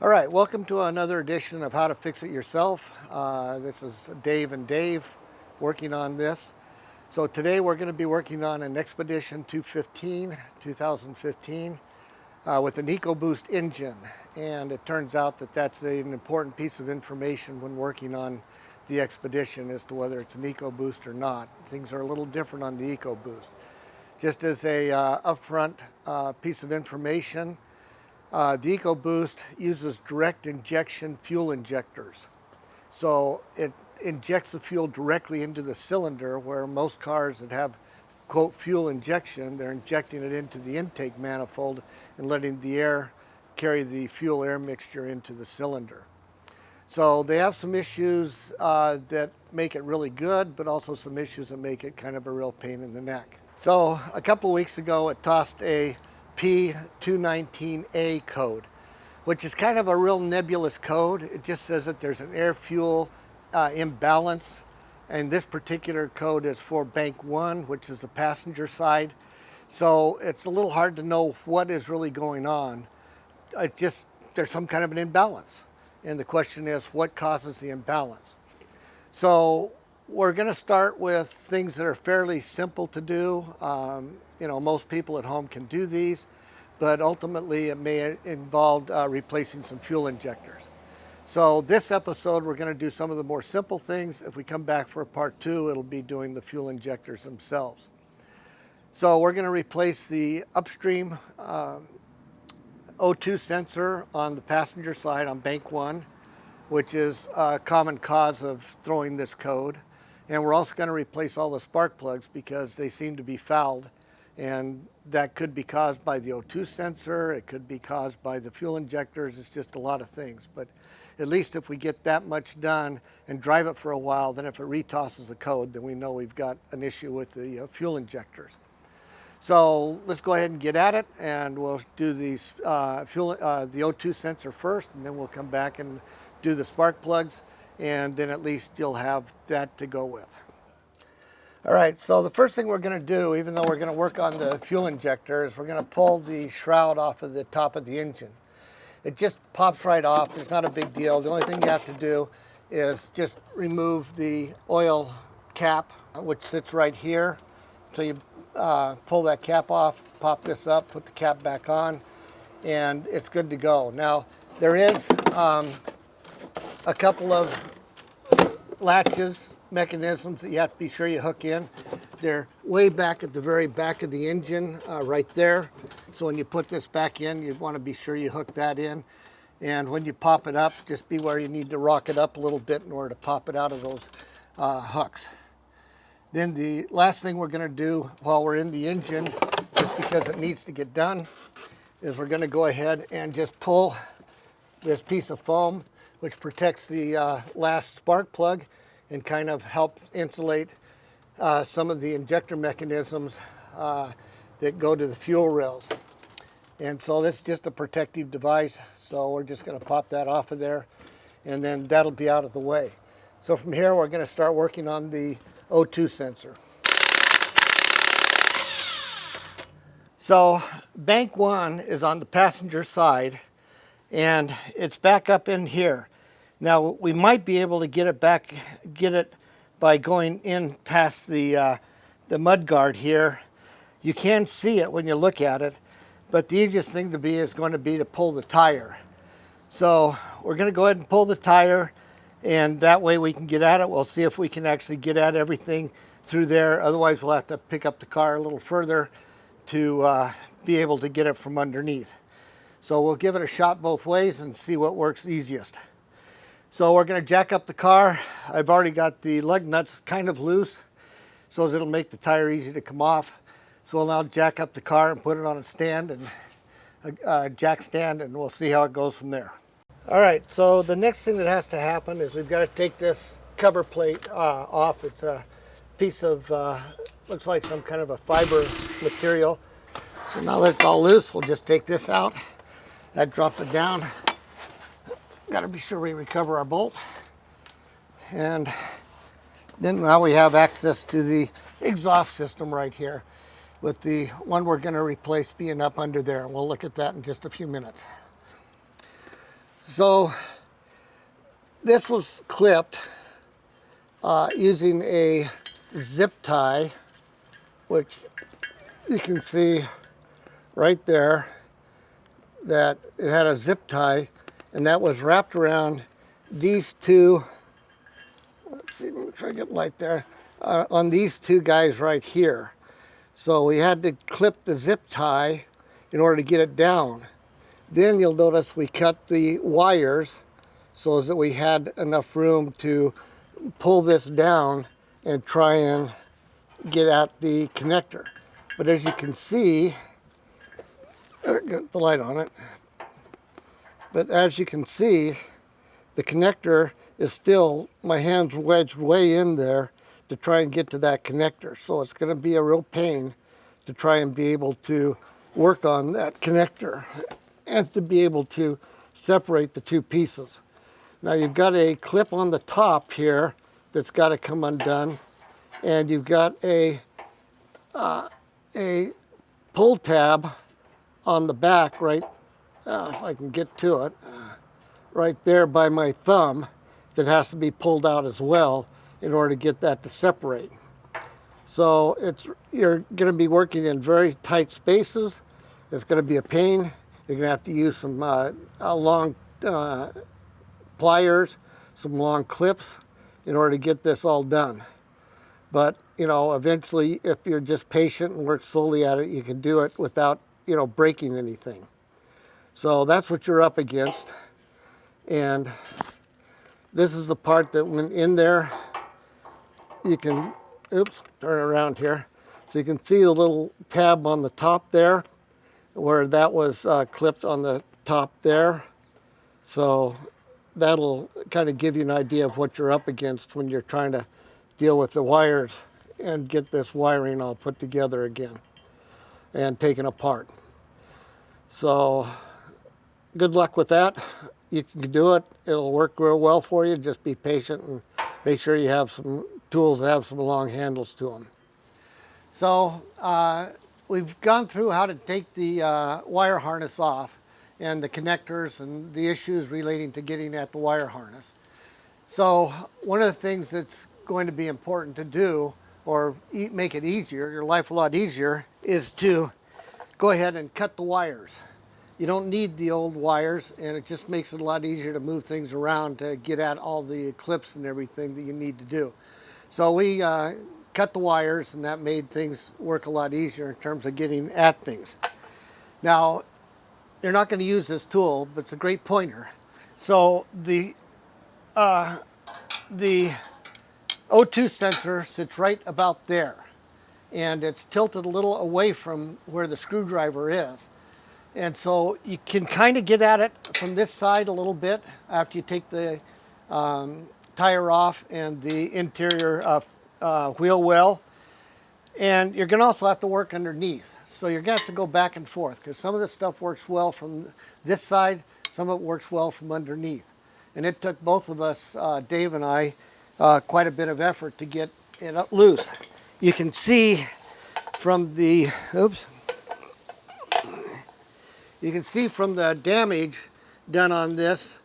All right, welcome to another edition of How to Fix It Yourself. This is Dave and Dave working on this. So today we're going to be working on an Expedition 215, 2015 with an EcoBoost engine. And it turns out that that's an important piece of information when working on the Expedition as to whether it's an EcoBoost or not. Things are a little different on the EcoBoost. Just as a upfront piece of information, the EcoBoost uses direct injection fuel injectors. So it injects the fuel directly into the cylinder, where most cars that have, quote, fuel injection, they're injecting it into the intake manifold and letting the air carry the fuel air mixture into the cylinder. So they have some issues that make it really good, but also some issues that make it kind of a real pain in the neck. So a couple of weeks ago, it tossed a P219A code, which is kind of a real nebulous code. It just says that there's an air-fuel imbalance, and this particular code is for bank 1, which is the passenger side. So it's a little hard to know what is really going on. There's some kind of an imbalance, and the question is, what causes the imbalance? So we're going to start with things that are fairly simple to do. Most people at home can do these, but ultimately it may involve replacing some fuel injectors. So this episode, we're going to do some of the more simple things. If we come back for part 2, it'll be doing the fuel injectors themselves. So we're going to replace the upstream O2 sensor on the passenger side on bank 1, which is a common cause of throwing this code. And we're also going to replace all the spark plugs because they seem to be fouled. And that could be caused by the O2 sensor, it could be caused by the fuel injectors, it's just a lot of things. But at least if we get that much done and drive it for a while, then if it retosses the code, then we know we've got an issue with the fuel injectors. So let's go ahead and get at it, and we'll do these the O2 sensor first, and then we'll come back and do the spark plugs, and then at least you'll have that to go with. All right, so the first thing we're going to do, even though we're going to work on the fuel injector, is we're going to pull the shroud off of the top of the engine. It just pops right off. There's not a big deal. The only thing you have to do is just remove the oil cap, which sits right here. So you pull that cap off, pop this up, put the cap back on, and it's good to go. Now, there is a couple of latches mechanisms that you have to be sure you hook in. They're way back at the very back of the engine, right there. So when you put this back in, you want to be sure you hook that in. And when you pop it up, just be where you need to rock it up a little bit in order to pop it out of those hooks. Then the last thing we're going to do while we're in the engine, just because it needs to get done, is we're going to go ahead and just pull this piece of foam, which protects the last spark plug and kind of help insulate some of the injector mechanisms that go to the fuel rails. And so this is just a protective device, so we're just going to pop that off of there, and then that'll be out of the way. So from here, we're going to start working on the O2 sensor. So bank 1 is on the passenger side, and it's back up in here. Now, we might be able to get it by going in past the mud guard here. You can see it when you look at it, but the easiest thing to be is going to be to pull the tire. So we're going to go ahead and pull the tire, and that way we can get at it. We'll see if we can actually get at everything through there. Otherwise, we'll have to pick up the car a little further to be able to get it from underneath. So we'll give it a shot both ways and see what works easiest. So we're going to jack up the car. I've already got the lug nuts kind of loose, so it'll make the tire easy to come off. So we'll now jack up the car and put it on a stand, and a jack stand, and we'll see how it goes from there. All right, so the next thing that has to happen is we've got to take this cover plate off. It's a piece of, looks like some kind of a fiber material. So now that it's all loose, we'll just take this out. That drops it down. Got to be sure we recover our bolt. And then now we have access to the exhaust system right here, with the one we're going to replace being up under there. And we'll look at that in just a few minutes. So this was clipped using a zip tie, which you can see right there that it had a zip tie, and that was wrapped around these two. Let's see, let me try to get light there. On these two guys right here. So we had to clip the zip tie in order to get it down. Then you'll notice we cut the wires so that we had enough room to pull this down and try and get at the connector. But as you can see, get the light on it. But as you can see, the connector is still, my hand's wedged way in there to try and get to that connector. So it's going to be a real pain to try and be able to work on that connector and to be able to separate the two pieces. Now you've got a clip on the top here that's got to come undone, and you've got a pull tab on the back right, if I can get to it, right there by my thumb that has to be pulled out as well in order to get that to separate. So you're going to be working in very tight spaces. It's going to be a pain. You're going to have to use some long pliers, some long clips in order to get this all done. But, you know, eventually, if you're just patient and work slowly at it, you can do it without, you know, breaking anything. So that's what you're up against. And this is the part that went in there. You can, oops, turn around here. So you can see the little tab on the top there where that was clipped on the top there. So that'll kind of give you an idea of what you're up against when you're trying to deal with the wires and get this wiring all put together again and taken apart. So good luck with that. You can do it. It'll work real well for you. Just be patient and make sure you have some tools that have some long handles to them. So we've gone through how to take the wire harness off and the connectors and the issues relating to getting at the wire harness. So one of the things that's going to be important to do, or make it easier, your life a lot easier, is to go ahead and cut the wires. You don't need the old wires, and it just makes it a lot easier to move things around to get at all the clips and everything that you need to do. So we cut the wires, and that made things work a lot easier in terms of getting at things. Now, you're not going to use this tool, but it's a great pointer. So the O2 sensor sits right about there, and it's tilted a little away from where the screwdriver is. And so you can kind of get at it from this side a little bit after you take the tire off and the interior wheel well. And you're going to also have to work underneath. So you're going to have to go back and forth because some of this stuff works well from this side, some of it works well from underneath. And it took both of us, Dave and I, quite a bit of effort to get it loose. You can see from the, oops, you can see from the damage done on this,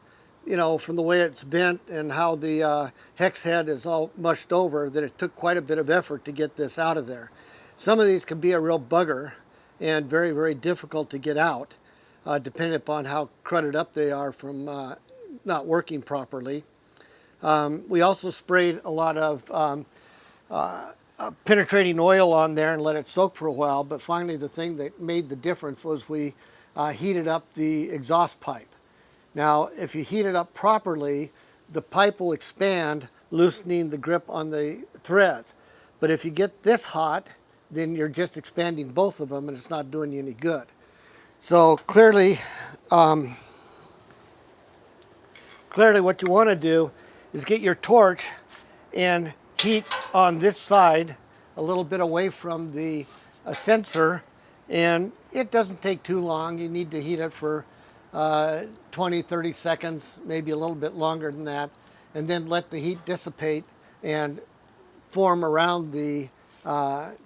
you know, from the way it's bent and how the hex head is all mushed over, that it took quite a bit of effort to get this out of there. Some of these can be a real bugger and very, very difficult to get out, depending upon how crudded up they are from not working properly. We also sprayed a lot of penetrating oil on there and let it soak for a while, but finally the thing that made the difference was we heated up the exhaust pipe. Now, if you heat it up properly, the pipe will expand, loosening the grip on the threads. But if you get this hot, then you're just expanding both of them and it's not doing you any good. So clearly, what you want to do is get your torch and heat on this side a little bit away from the sensor, and it doesn't take too long. You need to heat it for 20-30 seconds, maybe a little bit longer than that, and then let the heat dissipate and form around the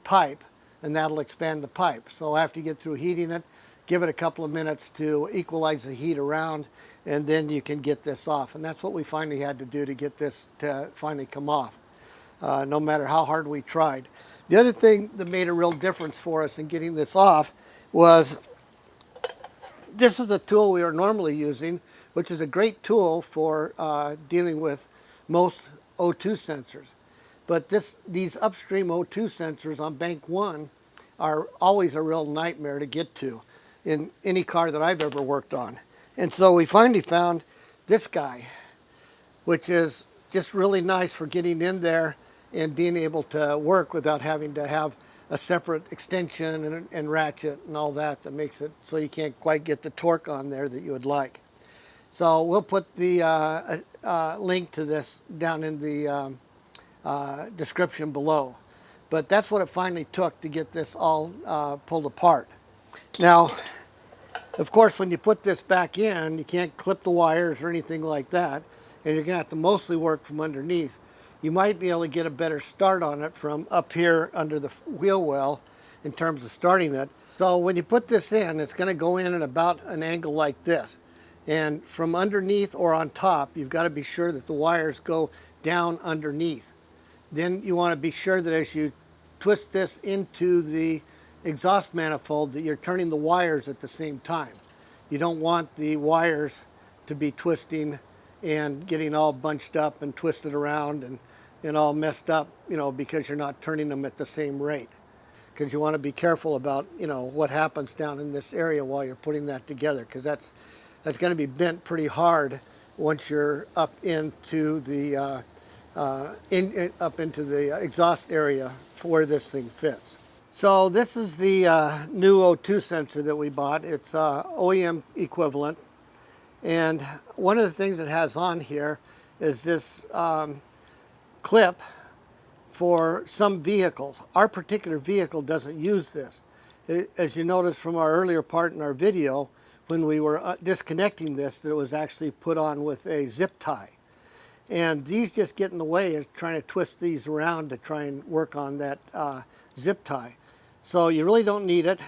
pipe, and that'll expand the pipe. So after you get through heating it, give it a couple of minutes to equalize the heat around, and then you can get this off. And that's what we finally had to do to get this to finally come off, no matter how hard we tried. The other thing that made a real difference for us in getting this off was this is the tool we are normally using, which is a great tool for dealing with most O2 sensors. But these upstream O2 sensors on bank 1 are always a real nightmare to get to in any car that I've ever worked on. And so we finally found this guy, which is just really nice for getting in there and being able to work without having to have a separate extension and ratchet and all that makes it so you can't quite get the torque on there that you would like. So we'll put the link to this down in the description below. But that's what it finally took to get this all pulled apart. Now, of course, when you put this back in, you can't clip the wires or anything like that, and you're gonna have to mostly work from underneath. You might be able to get a better start on it from up here under the wheel well in terms of starting it. So when you put this in, it's gonna go in at about an angle like this. And from underneath or on top, you've got to be sure that the wires go down underneath. Then you want to be sure that as you twist this into the exhaust manifold that you're turning the wires at the same time. You don't want the wires to be twisting and getting all bunched up and twisted around and all messed up, you know, because you're not turning them at the same rate. Because you want to be careful about, you know, what happens down in this area while you're putting that together, because that's going to be bent pretty hard once you're up into the exhaust area for where this thing fits. So this is the new O2 sensor that we bought. It's OEM equivalent, and one of the things it has on here is this clip for some vehicles. Our particular vehicle doesn't use this. As you noticed from our earlier part in our video, when we were disconnecting this, that it was actually put on with a zip tie. And these just get in the way of trying to twist these around to try and work on that zip tie. So you really don't need it.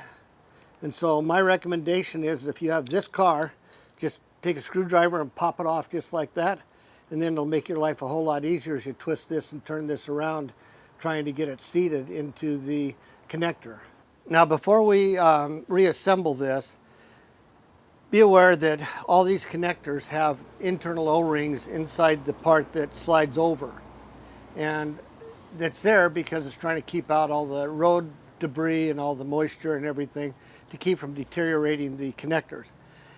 And so my recommendation is if you have this car, just take a screwdriver and pop it off just like that. And then it'll make your life a whole lot easier as you twist this and turn this around, trying to get it seated into the connector. Now before we reassemble this, be aware that all these connectors have internal O-rings inside the part that slides over. And that's there because it's trying to keep out all the road debris and all the moisture and everything to keep from deteriorating the connectors.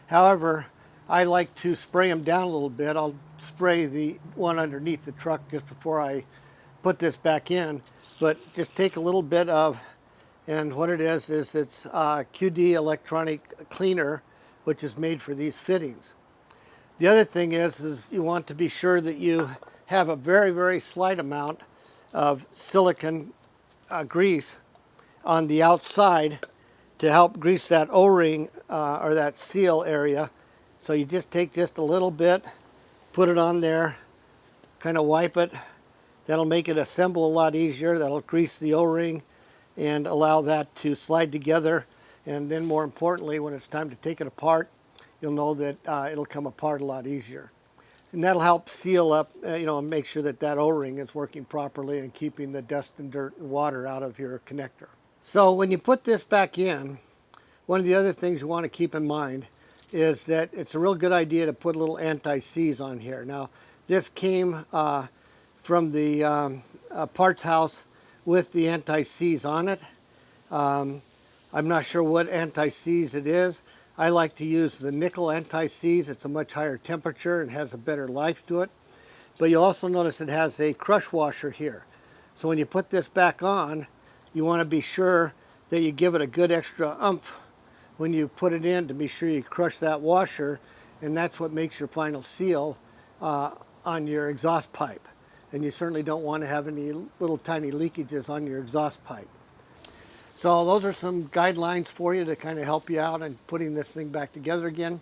However, I like to spray them down a little bit. I'll spray the one underneath the truck just before I put this back in. But just take a little bit of, and what it is it's QD electronic cleaner, which is made for these fittings. The other thing is you want to be sure that you have a very, very slight amount of silicone grease on the outside to help grease that O-ring or that seal area. So you just take just a little bit, put it on there, kind of wipe it. That'll make it assemble a lot easier. That'll grease the O-ring and allow that to slide together. And then more importantly, when it's time to take it apart, you'll know that it'll come apart a lot easier. And that'll help seal up, you know, and make sure that that O-ring is working properly and keeping the dust and dirt and water out of your connector. So when you put this back in, one of the other things you want to keep in mind is that it's a real good idea to put a little anti-seize on here. Now, this came from the parts house with the anti-seize on it. I'm not sure what anti-seize it is. I like to use the nickel anti-seize. It's a much higher temperature and has a better life to it. But you'll also notice it has a crush washer here. So when you put this back on, you want to be sure that you give it a good extra oomph when you put it in to be sure you crush that washer, and that's what makes your final seal on your exhaust pipe. And you certainly don't want to have any little tiny leakages on your exhaust pipe. So those are some guidelines for you to kind of help you out in putting this thing back together again.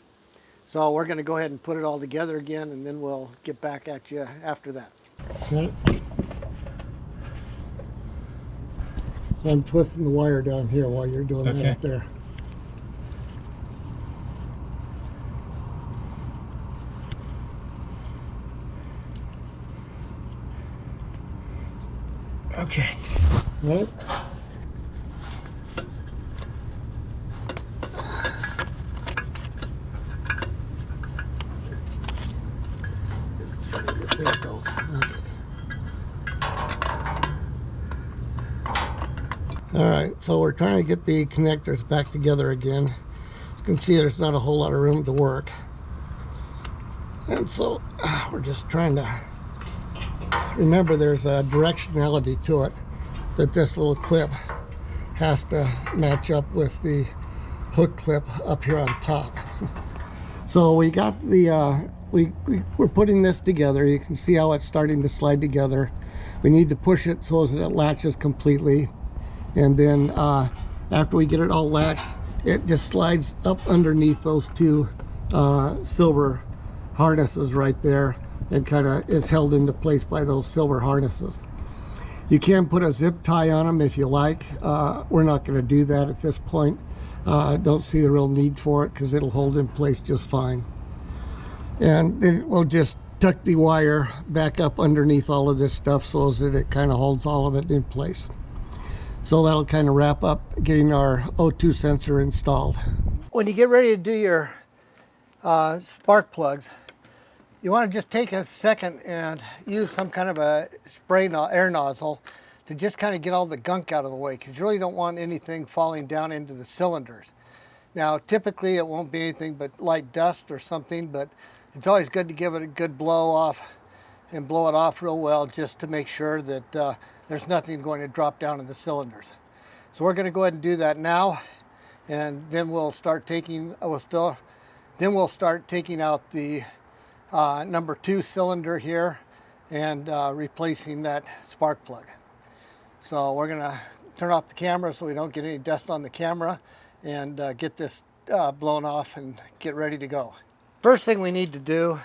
So we're going to go ahead and put it all together again, and then we'll get back at you after that. So I'm twisting the wire down here while you're doing that up there. Okay. Right. There it goes. Okay. All right, so we're trying to get the connectors back together again. You can see there's not a whole lot of room to work. And so we're just trying to remember there's a directionality to it, that this little clip has to match up with the hook clip up here on top. So we got the we're putting this together. You can see how it's starting to slide together. We need to push it so that it latches completely, and then after we get it all latched, it just slides up underneath those two silver harnesses right there, and kind of is held into place by those silver harnesses. You can put a zip tie on them if you like. We're not going to do that at this point. Don't see the real need for it because it'll hold in place just fine. And then we'll just tuck the wire back up underneath all of this stuff so that it kind of holds all of it in place. So that'll kind of wrap up getting our O2 sensor installed. When you get ready to do your spark plugs, you want to just take a second and use some kind of a air nozzle to just kind of get all the gunk out of the way, because you really don't want anything falling down into the cylinders. Now, typically it won't be anything but light dust or something, but it's always good to give it a good blow off and blow it off real well, just to make sure that there's nothing going to drop down in the cylinders. So we're going to go ahead and do that now, and then we'll start taking taking out the number 2 cylinder here and replacing that spark plug. So we're going to turn off the camera so we don't get any dust on the camera, and get this blown off and get ready to go. First thing we need to do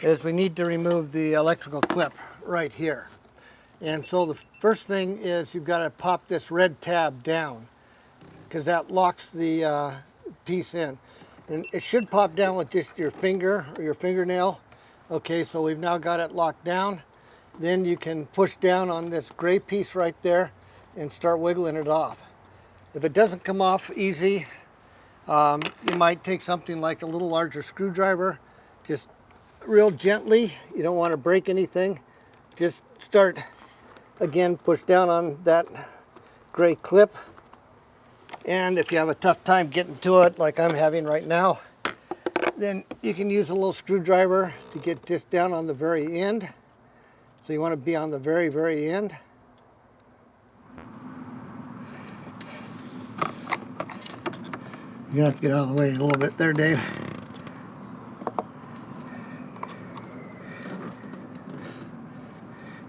is we need to remove the electrical clip right here. And so the first thing is you've got to pop this red tab down, because that locks the piece in. And it should pop down with just your finger or your fingernail. Okay, so we've now got it locked down. Then you can push down on this gray piece right there and start wiggling it off. If it doesn't come off easy, you might take something like a little larger screwdriver, just real gently. You don't want to break anything. Just start, again, push down on that gray clip. And if you have a tough time getting to it, like I'm having right now, then you can use a little screwdriver to get just down on the very end. So you want to be on the very, very end. You're going to have to get out of the way a little bit there, Dave.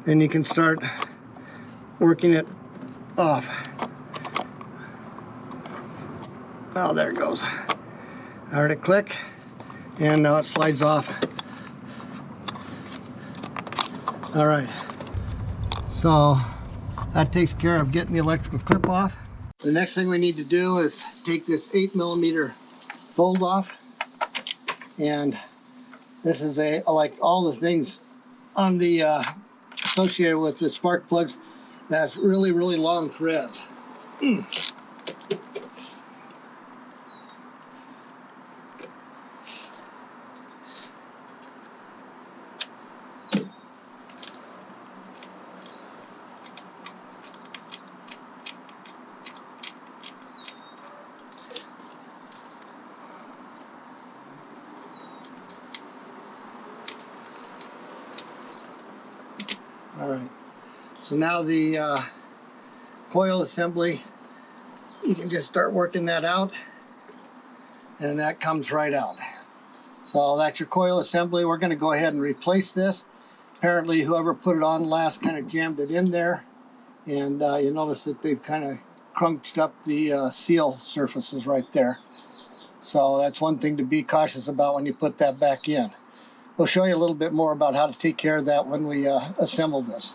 Then you can start working it off. Oh, there it goes. I heard it click, and now it slides off. All right, so that takes care of getting the electrical clip off. The next thing we need to do is take this 8mm bolt off, and this is like all the things on the associated with the spark plugs, that's really, really long threads. All right, so now the coil assembly, you can just start working that out, and that comes right out. So that's your coil assembly. We're going to go ahead and replace this. Apparently whoever put it on last kind of jammed it in there, and you notice that they've kind of crunched up the seal surfaces right there. So that's one thing to be cautious about when you put that back in. We'll show you a little bit more about how to take care of that when we assemble this.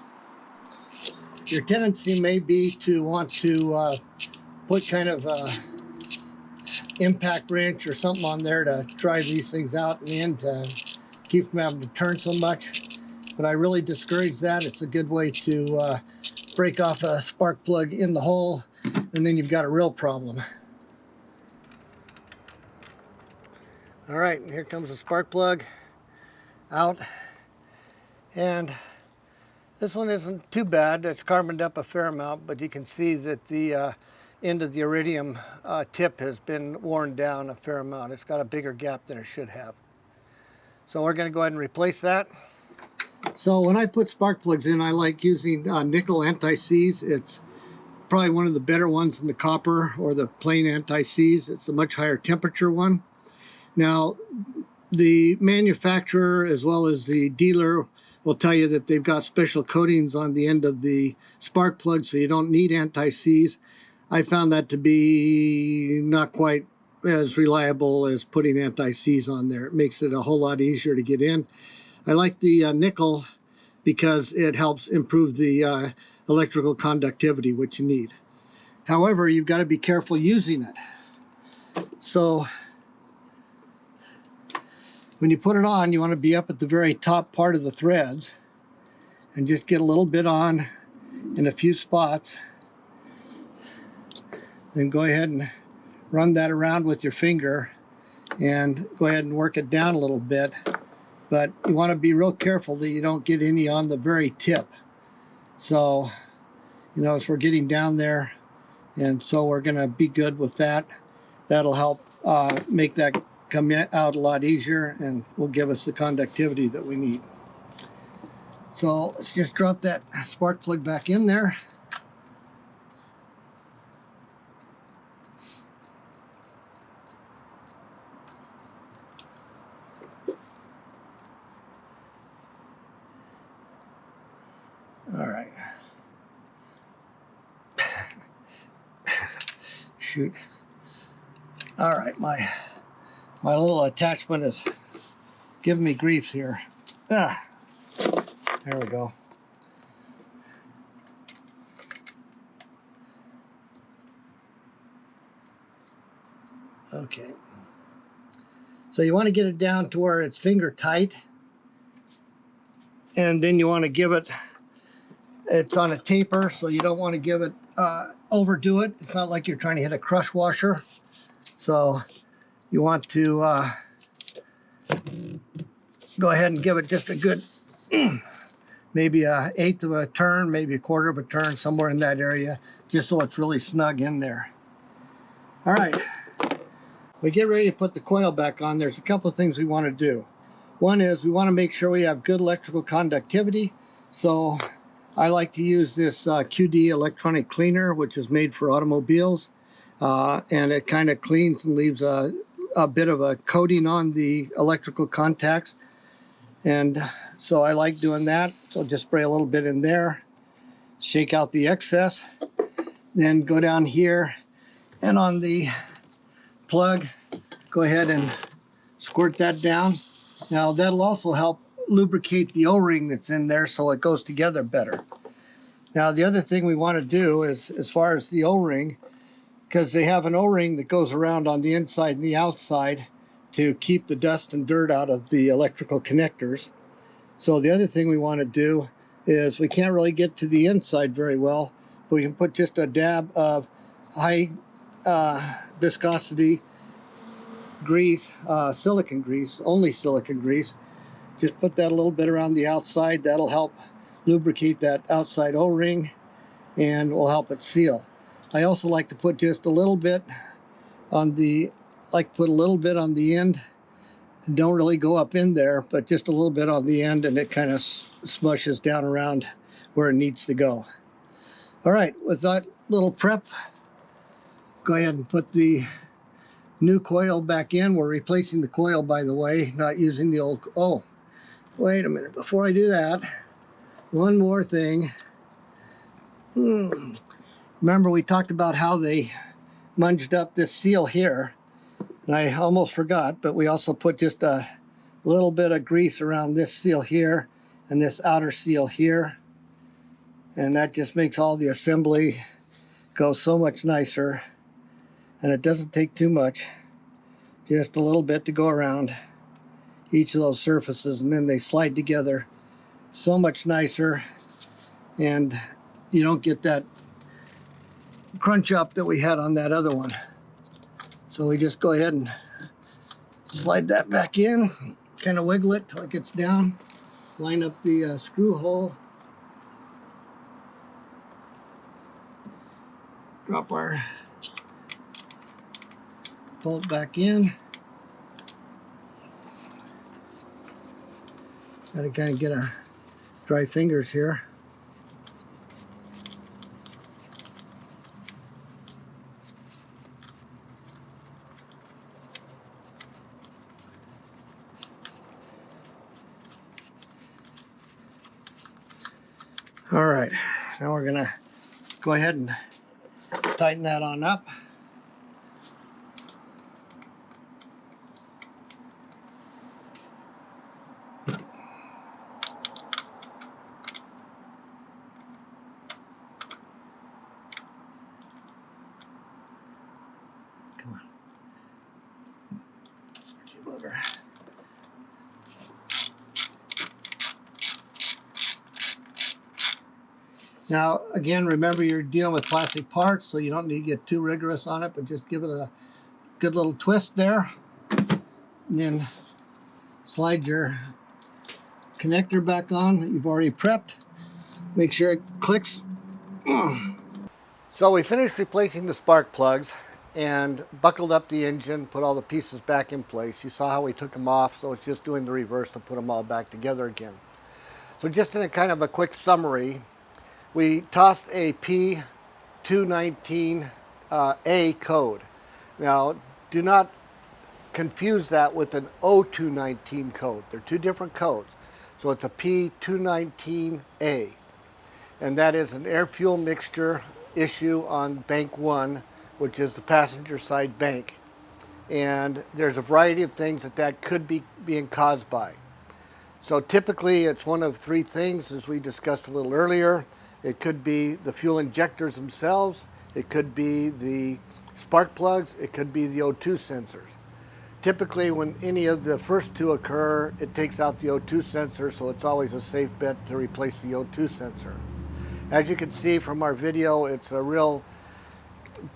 Your tendency may be to want to put kind of impact wrench or something on there to drive these things out in the end to keep from having to turn so much. But I really discourage that. It's a good way to break off a spark plug in the hole, and then you've got a real problem. All right, here comes the spark plug out, and this one isn't too bad. It's carboned up a fair amount, but you can see that the end of the iridium tip has been worn down a fair amount. It's got a bigger gap than it should have. So we're going to go ahead and replace that. So when I put spark plugs in, I like using nickel anti-seize. It's probably one of the better ones in the copper or the plain anti-seize. It's a much higher temperature one. Now, the manufacturer as well as the dealer will tell you that they've got special coatings on the end of the spark plug, so you don't need anti-seize. I found that to be not quite as reliable as putting anti-seize on there. It makes it a whole lot easier to get in. I like the nickel because it helps improve the electrical conductivity, which you need. However, you've got to be careful using it. So when you put it on, you want to be up at the very top part of the threads and just get a little bit on in a few spots. Then go ahead and run that around with your finger and go ahead and work it down a little bit. But you want to be real careful that you don't get any on the very tip. So, you know, as we're getting down there, and so we're going to be good with that. That'll help make that come out a lot easier and will give us the conductivity that we need. So let's just drop that spark plug back in there. All right. Shoot. All right, my little attachment is giving me grief here. There we go. Okay. So you want to get it down to where it's finger tight, and then you want to give it, it's on a taper, so you don't want to give it, overdo it. It's not like you're trying to hit a crush washer. So you want to go ahead and give it just a good, maybe an eighth of a turn, maybe a quarter of a turn, somewhere in that area, just so it's really snug in there. All right, we get ready to put the coil back on. There's a couple of things we want to do. One is we want to make sure we have good electrical conductivity. So I like to use this QD electronic cleaner, which is made for automobiles. And it kind of cleans and leaves a bit of a coating on the electrical contacts. And so I like doing that. So just spray a little bit in there, shake out the excess, then go down here and on the plug, go ahead and squirt that down. Now that'll also help lubricate the O-ring that's in there so it goes together better. Now the other thing we want to do is, as far as the O-ring, because they have an O-ring that goes around on the inside and the outside to keep the dust and dirt out of the electrical connectors. So the other thing we want to do is, we can't really get to the inside very well, but we can put just a dab of high viscosity grease, silicone grease, only silicone grease. Just put that a little bit around the outside. That'll help lubricate that outside O-ring and will help it seal. I also like to put just a little bit on the, on the end. Don't really go up in there, but just a little bit on the end, and it kind of smushes down around where it needs to go. All right, with that little prep, go ahead and put the new coil back in. We're replacing the coil, by the way, not using the old. Oh, wait a minute. Before I do that, one more thing. Remember we talked about how they munged up this seal here, and I almost forgot, but we also put just a little bit of grease around this seal here and this outer seal here, and that just makes all the assembly go so much nicer. And it doesn't take too much, just a little bit to go around each of those surfaces, and then they slide together so much nicer. And you don't get that crunch up that we had on that other one. So we just go ahead and slide that back in, kind of wiggle it till it gets down, line up the screw hole, drop our bolt back in. Got to kind of get a dry fingers here. All right, now we're gonna go ahead and tighten that on up. Come on. Bugger. Now, again, remember you're dealing with plastic parts, so you don't need to get too rigorous on it, but just give it a good little twist there. And then slide your connector back on that you've already prepped. Make sure it clicks. So we finished replacing the spark plugs and buckled up the engine, put all the pieces back in place. You saw how we took them off, so it's just doing the reverse to put them all back together again. So just in a kind of a quick summary, we tossed a P219A code. Now, do not confuse that with an O219 code. They're two different codes. So it's a P219A, and that is an air-fuel mixture issue on bank 1, which is the passenger side bank. And there's a variety of things that could be being caused by. So typically it's one of three things, as we discussed a little earlier. It could be the fuel injectors themselves, it could be the spark plugs, it could be the O2 sensors. Typically when any of the first two occur, it takes out the O2 sensor, so it's always a safe bet to replace the O2 sensor. As you can see from our video, it's a real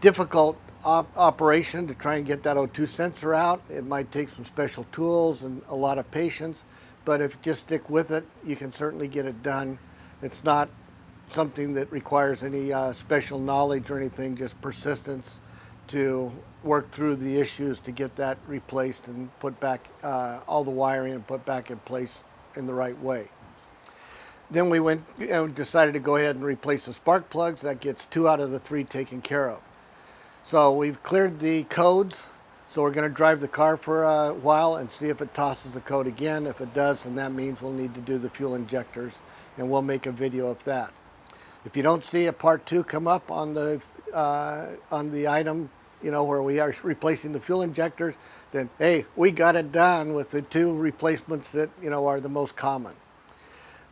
difficult operation to try and get that O2 sensor out. It might take some special tools and a lot of patience, but if you just stick with it, you can certainly get it done. It's not something that requires any special knowledge or anything, just persistence to work through the issues to get that replaced and put back all the wiring and put back in place in the right way. Then we went and decided to go ahead and replace the spark plugs. That gets 2 out of the 3 taken care of. So we've cleared the codes, so we're going to drive the car for a while and see if it tosses the code again. If it does, then that means we'll need to do the fuel injectors, and we'll make a video of that. If you don't see a part 2 come up on the item, you know, where we are replacing the fuel injectors, then hey, we got it done with the 2 replacements that, you know, are the most common.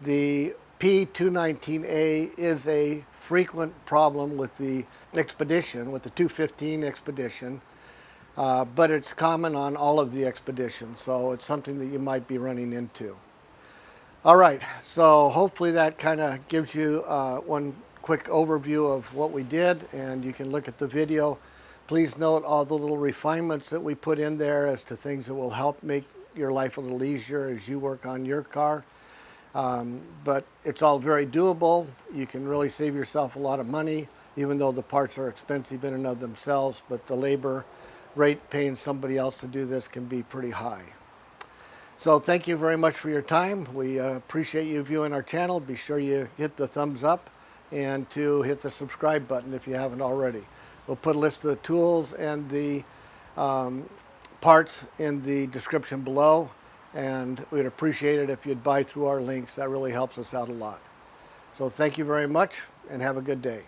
The P219A is a frequent problem with the Expedition, with the 215 Expedition, but it's common on all of the Expeditions, so it's something that you might be running into. All right, so hopefully that kind of gives you one quick overview of what we did, and you can look at the video. Please note all the little refinements that we put in there as to things that will help make your life a little easier as you work on your car. But it's all very doable. You can really save yourself a lot of money, even though the parts are expensive in and of themselves, but the labor rate paying somebody else to do this can be pretty high. So thank you very much for your time. We appreciate you viewing our channel. Be sure you hit the thumbs up and to hit the subscribe button if you haven't already. We'll put a list of the tools and the parts in the description below, and we'd appreciate it if you'd buy through our links. That really helps us out a lot. So thank you very much and have a good day.